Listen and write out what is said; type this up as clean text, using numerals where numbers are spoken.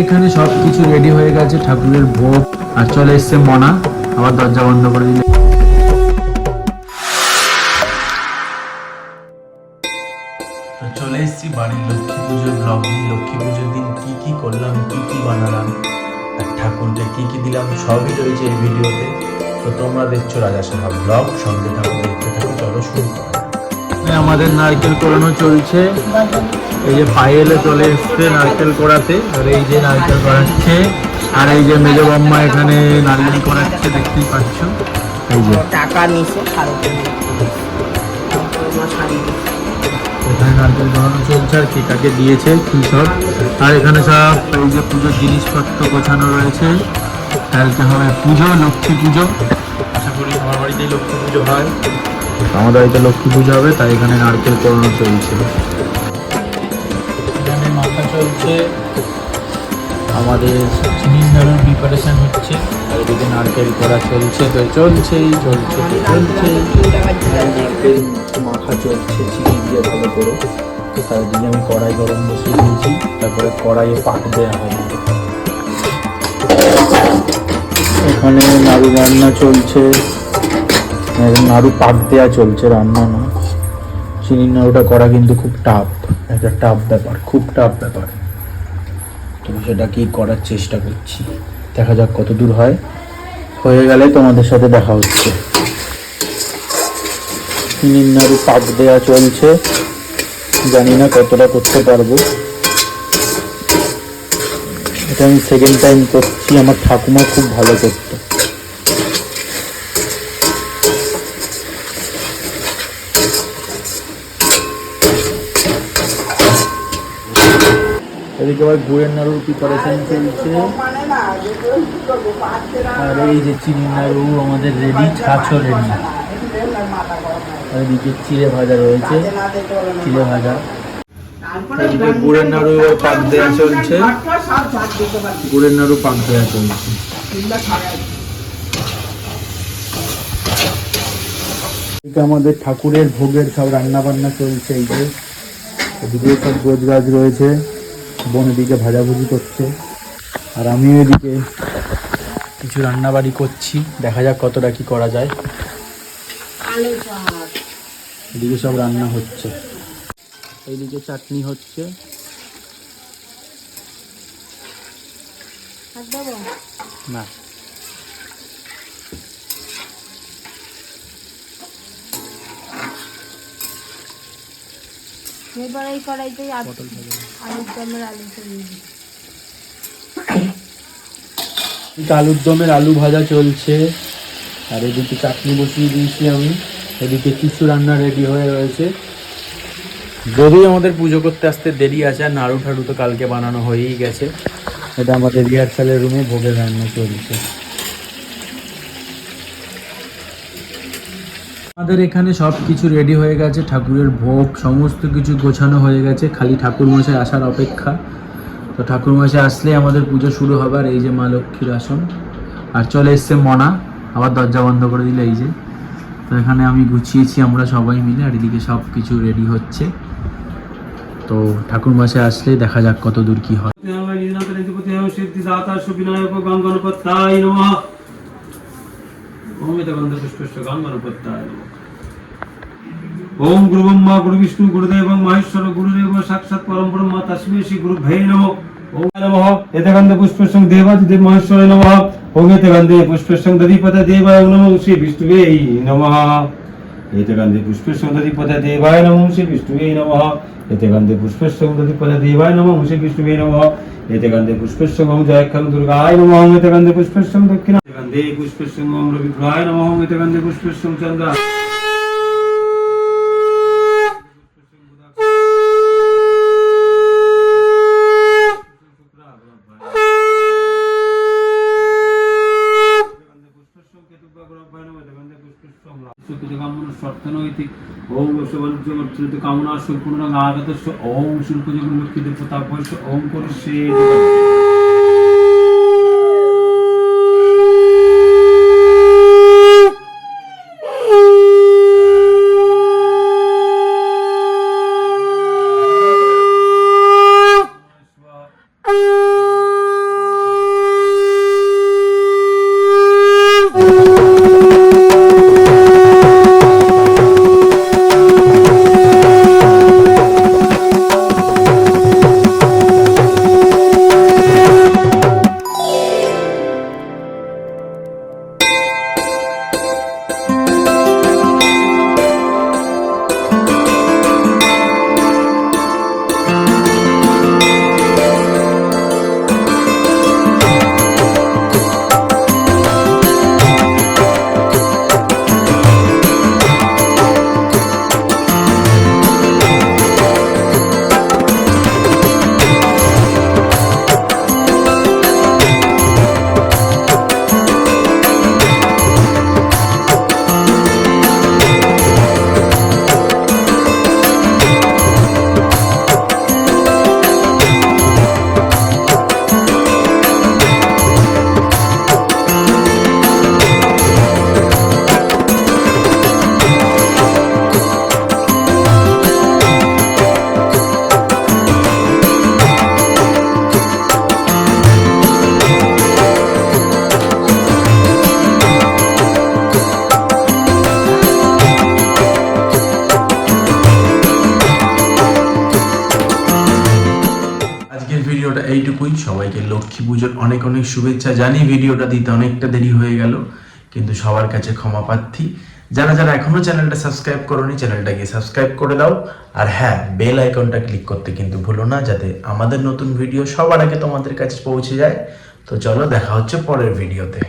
এখানে সবকিছু রেডি হয়ে গেছে, ঠাকুরের ভোগ আর চলে এসছে মনা। আবার দরজা বন্ধ করে দিলে। চলে এসেছি বাড়ির লক্ষ্মী পুজোর ব্লগ নিয়ে। লক্ষ্মী পুজোর দিন কি কি করলাম, কি কি বানালাম আর ঠাকুরকে কি কি দিলাম সবই রয়েছে এই ভিডিওতে। তো তোমরা দেখছো রাজাসাহা ব্লগ, সঙ্গে থাকো, দেখতে থাকো। চলো শুরু করা যাক। আমাদের নারকেল কোড়ানো চলছে। এই যে পায়েলে চলে এসছে নারকেল কোড়াতে, আর এই যে নারকেল কোড়াচ্ছে, আর এই যে মেজো বাম্মা এখানে নারকেল কোড়াচ্ছে, দেখতেই পাচ্ছ। এই যে টাকা নিছে এখানে নারকেল কোড়ানো চলছে, আর কে কাকে দিয়েছে কি সব। আর এখানে সব এই যে পুজোর জিনিসপত্র গোছানো রয়েছে। কালকে হবে পুজো, লক্ষ্মী পুজো। আশা করি আমার বাড়িতেই লক্ষ্মী পুজো হয়, আমাদের বাড়িতে লক্ষ্মী পুজো হবে, তাই এখানে নারকেল কোড়ানো চলছে। এখানে মাথা চলছে, আমাদের চিনির নাড়ুর প্রিপারেশন হচ্ছে, আর এদিকে নারকেল করা চলছে। তো চলছেই চলছে চলছে নারকেল মাখা চলছে চিনি দিয়ে ভালো করে। তার দিকে আমি কড়াই গরম বসিয়ে দিয়েছি, তারপরে কড়াইয়ে পাক দেওয়া হবে। এখানে নাড়ু রান্না চলছে, নাড়ু পাক দেওয়া চলছে, রান্না না। চিনির নাড়ুটা করা কিন্তু খুব টাফ, একটা টাফ ব্যাপার, খুব টাফ ব্যাপার। তো সেটা কি করার চেষ্টা করছি, দেখা যাক কত দূর হয়। হয়ে গেলে তোমাদের সাথে দেখা হচ্ছে। চিনির নাড়ু পাক দেওয়া চলছে, জানি না কতটা করতে পারবো। এটা আমি সেকেন্ড টাইম করছি, আমার ঠাকুমা খুব ভালো করতো। এদিকে আবার গুড়ের নাড়ুর প্রিপারেশন চলছে, আর এই যে চিনির নাড়ু আমাদের রেডি, ছাঁচও রেডি। আর এদিকে চিড়ে ভাজা রয়েছে, চিড়ে ভাজা। এদিকে গুড়ের নাড়ু পাক দেওয়া চলছে, গুড়ের নাড়ু পাক দেওয়া চলছে। এদিকে আমাদের ঠাকুরের ভোগের সব রান্না বান্না চলছে। এই যে এদিকে সব গোজগাজ রয়েছে, বোন এদিকে ভাজাভুজি করছে, আর আমিও এদিকে কিছু রান্নাবাড়ি করছি। দেখা যাক কতটা কি করা যায়। এদিকে সব রান্না হচ্ছে, এইদিকে চাটনি হচ্ছে। না এবার এই কড়াইতেই আলুর দমের আলু ভাজা চলছে, আর এদিকে চাটনি বসিয়ে দিয়েছি আমি। এদিকে কিছু রান্না রেডি হয়ে রয়েছে। যদিও আমাদের পুজো করতে আসতে দেরি আছে, আর নাড়ু ঠাড়ু তো কালকে বানানো হয়েই গেছে। এটা আমাদের রিহার্সালের রুমে ভোগের রান্না চলছে। আমাদের এখানে সব কিছু রেডি হয়ে গেছে, ঠাকুরের ভোগ সমস্ত কিছু গোছানো হয়ে গেছে, খালি ঠাকুরমশাই আসার অপেক্ষা। তো ঠাকুরমশাই আসলে আমাদের পুজো শুরু হবে। আর এই যে মা লক্ষ্মীর আসন, আর চলে এসছে মনা। আবার দরজা বন্ধ করে দিল। এই যে তো এখানে আমি গুছিয়েছি আমরা সবাই মিলে, আর এদিকে সব কিছু রেডি হচ্ছে। তো ঠাকুরমশাই আসলে দেখা যাক কত দূর কি হয়। ओम गुरु ब्रह्मा गुरु विष्णु गुरुदेव महेश्वर गुरुदेव साक्षात् परम ब्रह्म तस्मै श्री गुरुभ्ये नमः। ओम नमः एतगन्ध पुष्पसं देवादिदेव महेश्वराय नमः। ओम एतगन्धे पुष्पसं दधिपते देवाय नमः श्री विष्णुवे नमः। एतगन्धे पुष्पसं दधिपते देवाय नमः श्री विष्णुवे नमः। एतगन्धे पुष्पसं दधिपते देवाय नमः श्री विष्णुवे नमः। एतगन्धे पुष्पसं ओम जयखं दुर्गाय नमः। एतगन्धे पुष्पसं दक्षिणा एतगन्धे पुष्पसं ओम रविग्रहाय नमः। एतगन्धे पुष्पसं चन्द्र ओम कामना संपूर्ण आगत ओम शुल्क लक्ष्मी देवता ओम कुरुषे এতটুকুই। সবাইকে লক্ষ্মী পুজোর অনেক অনেক শুভেচ্ছা। জানি ভিডিওটা দিতে অনেকটা দেরি হয়ে গেল, কিন্তু সবার কাছে ক্ষমা প্রার্থী। যারা যারা এখনো চ্যানেলটা সাবস্ক্রাইব করোনি, চ্যানেলটাকে সাবস্ক্রাইব করে দাও। আর হ্যাঁ, বেল আইকনটা ক্লিক করতে কিন্তু ভুলো না, যাতে আমাদের নতুন ভিডিও সবার আগে তোমাদের কাছে পৌঁছে যায়। তো চলো, দেখা হচ্ছে পরের ভিডিওতে।